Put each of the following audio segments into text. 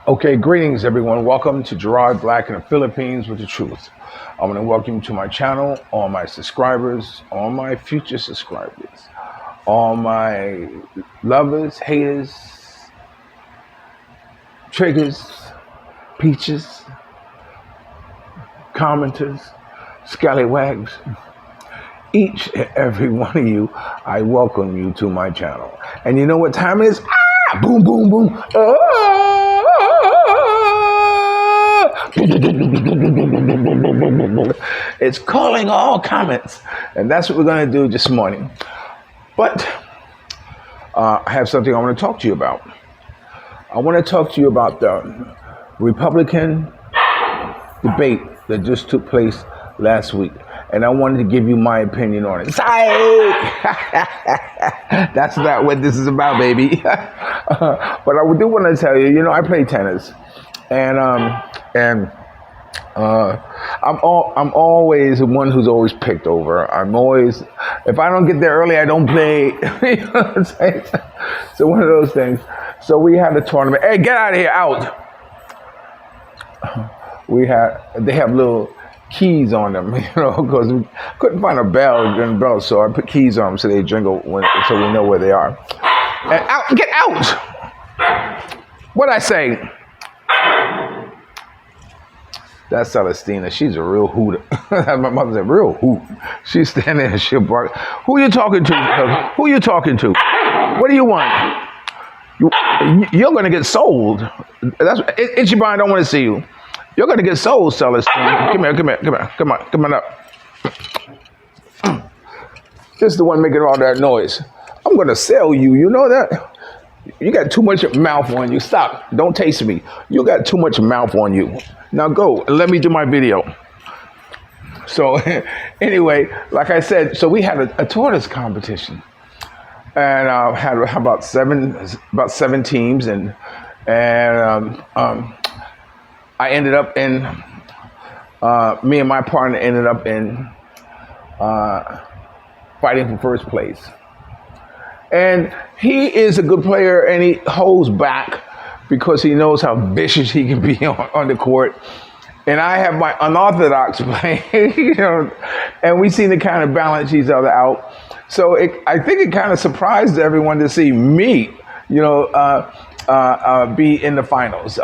Okay, greetings everyone. Welcome to Gerard Black in the Philippines with the truth. I want to welcome you to my channel, all my subscribers, all my future subscribers, all my lovers, haters, triggers, peaches, commenters, scallywags. Each and every one of you, I welcome you to my channel. And you know what time it is? Ah! Boom, boom, boom. It's calling all comments. And that's what we're going to do this morning. But I have something I want to talk to you about. I want to talk to you about the Republican debate that just took place last week. And I wanted to give you my opinion on it. Psych! That's not what this is about, baby. But I do want to tell you, you know, I play tennis, and I'm always the one who's always picked over. I'm always, if I don't get there early, I don't play. You know what I'm saying? So one of those things. So we had a tournament. Hey, get out of here! Out! They have little keys on them, you know, because we couldn't find a bell, so I put keys on them so they jingle so we know where they are. And out, get out! What'd I say? That's Celestina. She's a real hooter. My mother's a real hoot. She's standing there and she'll bark. Who you talking to? Who you talking to? What do you want? You're gonna get sold. That's Ichiban don't want to see you. You're gonna get sold, Celestine. Come on up. This is the one making all that noise. I'm gonna sell you. You know that? You got too much mouth on you. Stop. Don't taste me. You got too much mouth on you. Now go. Let me do my video. So anyway, like I said, so we had a tortoise competition, and had about seven teams, and I ended up in, me and my partner ended up in fighting for first place. And he is a good player, and he holds back because he knows how vicious he can be on the court. And I have my unorthodox play, you know, and we seem to kind of balance each other out. So I think it kind of surprised everyone to see me, you know, be in the finals.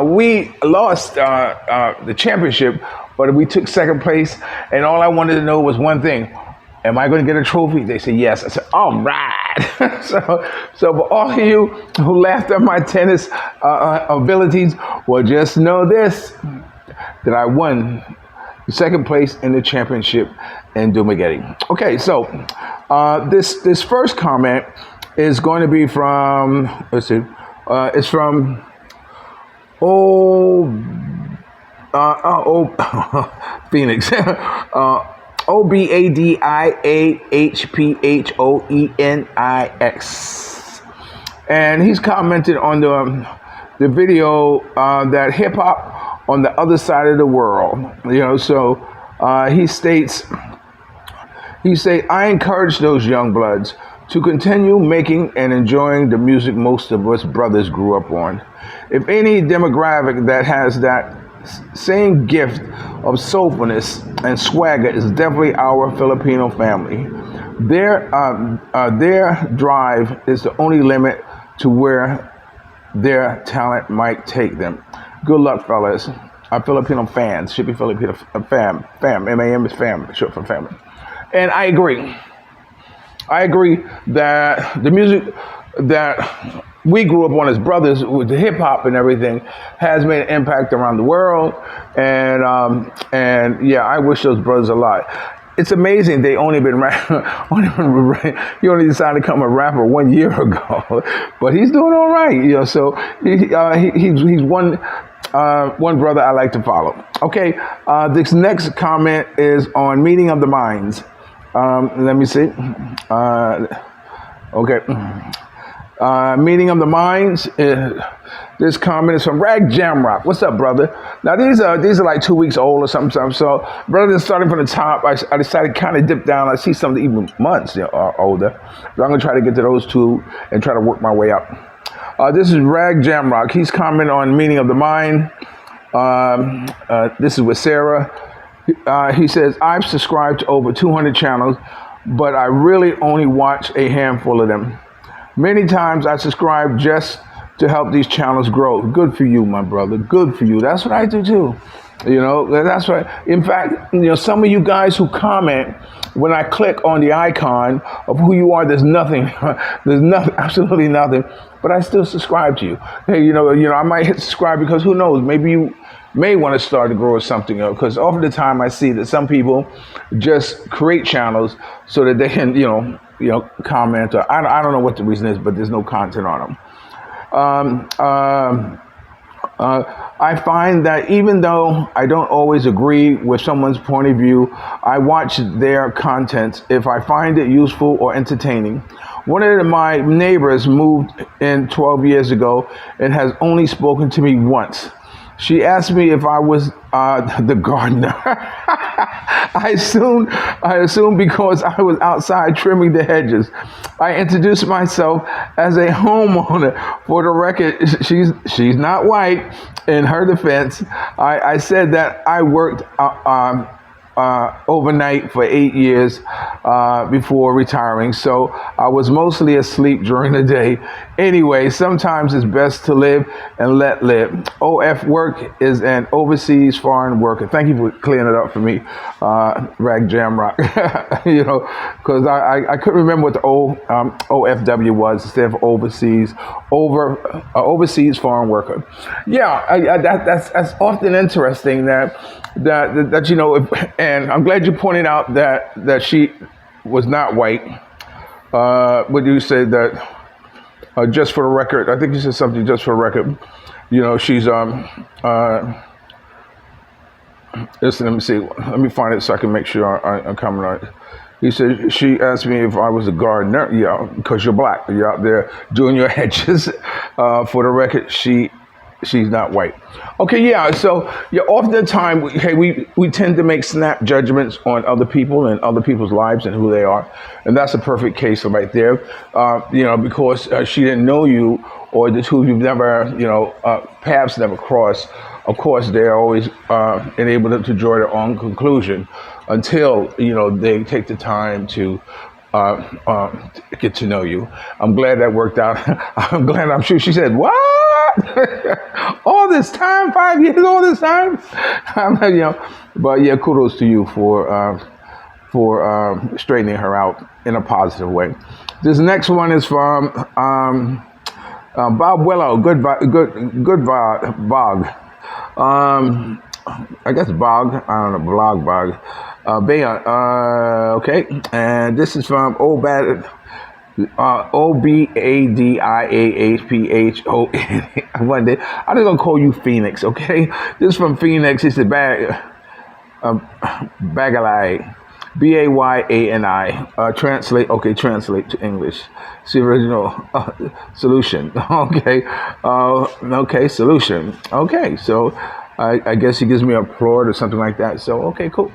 We lost the championship, but we took second place, and all I wanted to know was one thing: am I going to get a trophy? They said yes. I said, all right. So for all of you who laughed at my tennis abilities, well, just know this: that I won second place in the championship in Dumaguete. Okay, so this first comment is going to be from, let's see. It's from Phoenix. OBADIAHPHOENIX. And he's commented on the video that hip hop on the other side of the world. You know, so he states, I encourage those young bloods to continue making and enjoying the music most of us brothers grew up on. If any demographic that has that same gift of soulfulness and swagger is definitely our Filipino family. Their drive is the only limit to where their talent might take them. Good luck, fellas. Our Filipino fans should be Filipino fam. M-A-M is fam, short for family. And I agree that the music that we grew up on as brothers with the hip hop and everything has made an impact around the world. And yeah, I wish those brothers a lot. It's amazing they only been he only decided to become a rapper 1 year ago, but he's doing all right. You know, so he's one brother I like to follow. Okay, this next comment is on Meeting of the Minds. Let me see. Okay. Meeting of the Minds. This comment is from RAGJAMROCK. What's up, brother? Now these are like 2 weeks old or something. So brother, starting from the top, I decided to kind of dip down. I see some even months older. But I'm gonna try to get to those two and try to work my way up. This is RAGJAMROCK. He's commenting on Meaning of the Mind. This is with Sarah. He says, I've subscribed to over 200 channels, but I really only watch a handful of them. Many times I subscribe just to help these channels grow. Good for you, my brother. Good for you. That's what I do too. You know, that's right. In fact, you know, some of you guys who comment, when I click on the icon of who you are, there's nothing, absolutely nothing, but I still subscribe to you. Hey, you know, I might hit subscribe because who knows, maybe you may want to start to grow something up, because often the time I see that some people just create channels so that they can, you know, comment, or I don't know what the reason is, but there's no content on them. I find that even though I don't always agree with someone's point of view, I watch their content if I find it useful or entertaining. One of my neighbors moved in 12 years ago and has only spoken to me once. She asked me if I was the gardener. I assumed because I was outside trimming the hedges. I introduced myself as a homeowner. For the record, she's not white. In her defense, I said that I worked overnight for 8 years before retiring, so I was mostly asleep during the day. Anyway, sometimes it's best to live and let live. OF work is an overseas foreign worker. Thank you for clearing it up for me, RAGJAMROCK. You know, because I couldn't remember what the OFW was. It stands for overseas, overseas foreign worker. Yeah, that's often interesting that you know, and I'm glad you pointed out that she was not white. Would you say that? Just for the record, I think you said something just for the record. You know, she's listen, let me see. Let me find it so I can make sure I'm coming right. He said, she asked me if I was a gardener. Yeah, because you're black. You're out there doing your hedges. For the record, she's not white. Okay, yeah, so yeah, oftentimes, we tend to make snap judgments on other people and other people's lives and who they are. And that's a perfect case right there, you know, because she didn't know you, or the two of you never, you know, paths never crossed. Of course, they're always enabled to draw their own conclusion until, you know, they take the time to get to know you. I'm glad that worked out. I'm sure she said, what? All this time, 5 years, all this time? You know, but yeah, kudos to you for straightening her out in a positive way. This next one is from BOBWELO, good bog. I guess bog, I don't know, blog bog. Okay, and this is from Obad, OBADIAHPHON. One day, I'm just gonna call you Phoenix, okay? This is from Phoenix. It's the Bagalai, BAYANI. Translate, okay, translate to English. See original solution. Okay, okay, solution. Okay, so I guess he gives me a applaud or something like that. So okay, cool.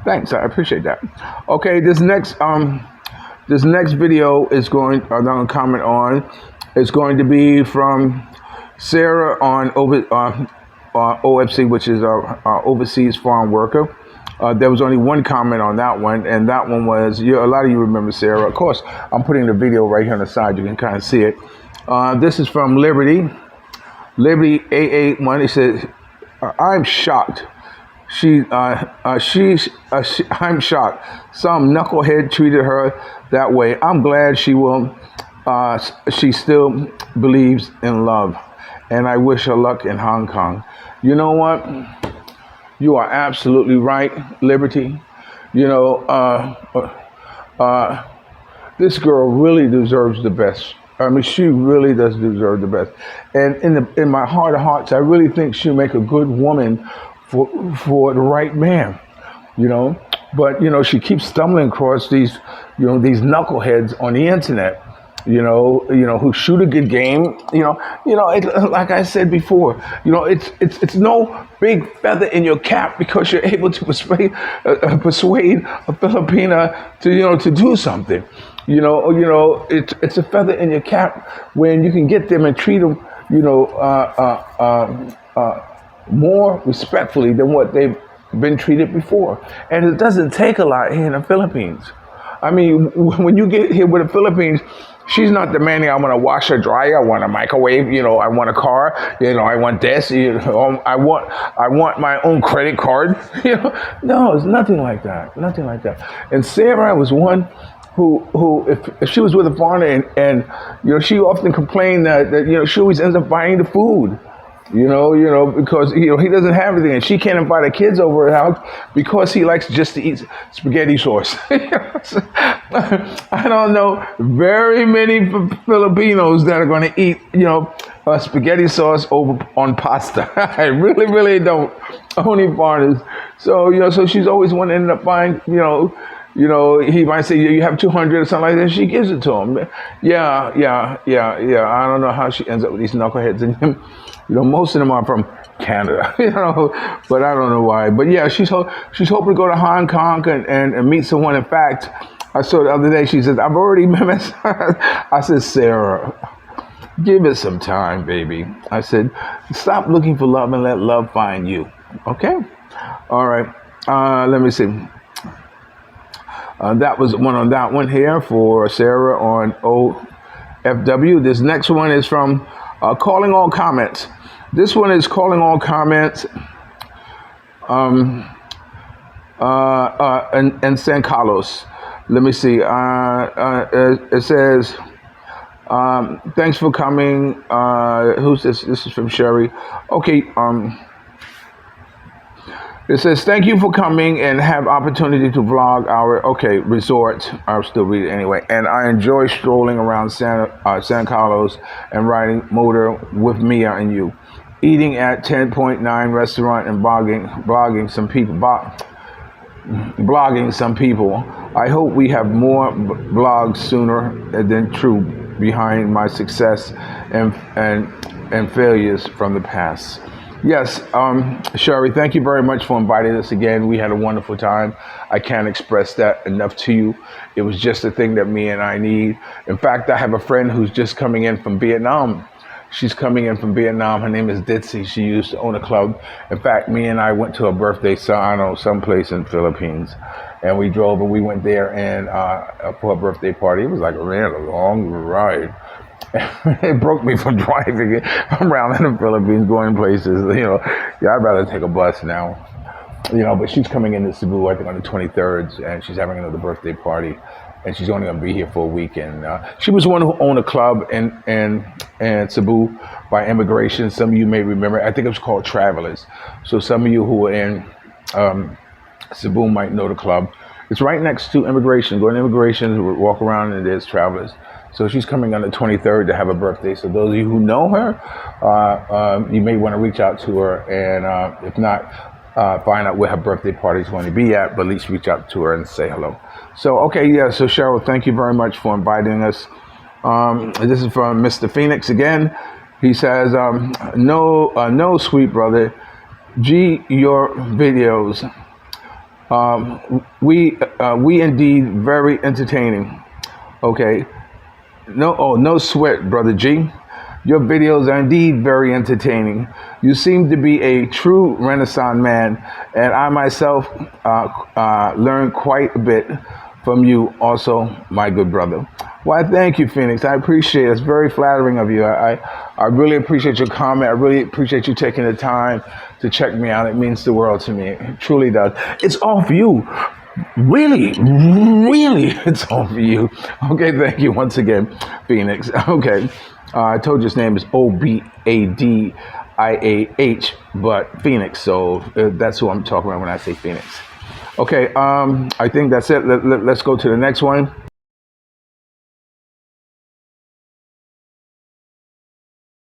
Thanks, I appreciate that. Okay, this next video is I'm going to comment on. It's going to be from Sarah on OFC, which is our overseas foreign worker. There was only one comment on that one, and that one was, a lot of you remember Sarah. Of course, I'm putting the video right here on the side. You can kind of see it. This is from Liberty AA1. It says, I'm shocked. I'm shocked. Some knucklehead treated her that way. I'm glad she still believes in love, and I wish her luck in Hong Kong. You know what? You are absolutely right, Liberty. You know, this girl really deserves the best. I mean, she really does deserve the best. And in my heart of hearts, I really think she'll make a good woman for the right man, you know. But, you know, she keeps stumbling across these, you know, these knuckleheads on the internet. who shoot a good game. Like I said before, it's no big feather in your cap because you're able to persuade a Filipina to do something. It's a feather in your cap when you can get them and treat them, more respectfully than what they've been treated before. And it doesn't take a lot here in the Philippines. I mean, when you get here with the Philippines, she's not demanding I want to wash her dryer, I want a microwave, I want a car, I want this, I want my own credit card. No, it's nothing like that. Nothing like that. And Sarah was one who if she was with a foreigner and she often complained that she always ends up buying the food. Because he doesn't have anything, and she can't invite her kids over her house because he likes just to eat spaghetti sauce. I don't know very many Filipinos that are going to eat, spaghetti sauce over on pasta. I really, really don't. Only foreigners. So so she's always one ended up buying, he might say, you have 200 or something like that. She gives it to him. Yeah. I don't know how she ends up with these knuckleheads in him. Most of them are from Canada, but I don't know why. But yeah, she's hoping to go to Hong Kong and meet someone. In fact, I saw the other day, she says, I've already met. I said, Sarah, give it some time, baby. I said, stop looking for love and let love find you. Okay? All right. Let me see. That was one on that one here for Sarah on OFW. This next one is from Calling All Comments. This one is Calling All Comments and San Carlos. Let me see. It says, thanks for coming. Who's this? This is from Sherry. Okay. It says, thank you for coming and have opportunity to vlog our, resort. I'll still read it anyway. And I enjoy strolling around San Carlos and riding motor with Mia and you. Eating at 10.9 restaurant and blogging some people. I hope we have more blogs sooner than true behind my success and failures from the past. Yes, Sherry, thank you very much for inviting us again. We had a wonderful time. I can't express that enough to you. It was just a thing that me and I need. In fact, I have a friend who's just coming in from Vietnam. She's coming in from Vietnam. Her name is Ditzy. She used to own a club. In fact, me and I went to a birthday, someplace in the Philippines. And we drove and we went there and for a birthday party. It was like a long ride. It broke me from driving around in the Philippines, going places. I'd rather take a bus now. But she's coming into Cebu, I think, on the 23rd, and she's having another birthday party, and she's only going to be here for a week. And she was the one who owned a club in Cebu by immigration. Some of you may remember. I think it was called Travelers. So some of you who are in Cebu might know the club. It's right next to immigration. Go to immigration, walk around, and there's Travelers. So she's coming on the 23rd to have a birthday. So those of you who know her, you may want to reach out to her. And if not, find out where her birthday party is going to be at. But at least reach out to her and say hello. So, so Cheryl, thank you very much for inviting us. This is from Mr. Phoenix again. He says, no, sweet brother. G, your videos. We indeed very entertaining. Okay. No sweat, Brother G. Your videos are indeed very entertaining. You seem to be a true Renaissance man, and I myself learned quite a bit from you also, my good brother. Why, thank you, Phoenix. I appreciate it. It's very flattering of you. I really appreciate your comment. I really appreciate you taking the time to check me out. It means the world to me. It truly does. It's all for you. Really, it's all for you. Okay, thank you once again, Phoenix. Okay, I told you his name is OBADIAH, but Phoenix, so that's who I'm talking about when I say Phoenix. Okay, I think that's it. Let's go to the next one.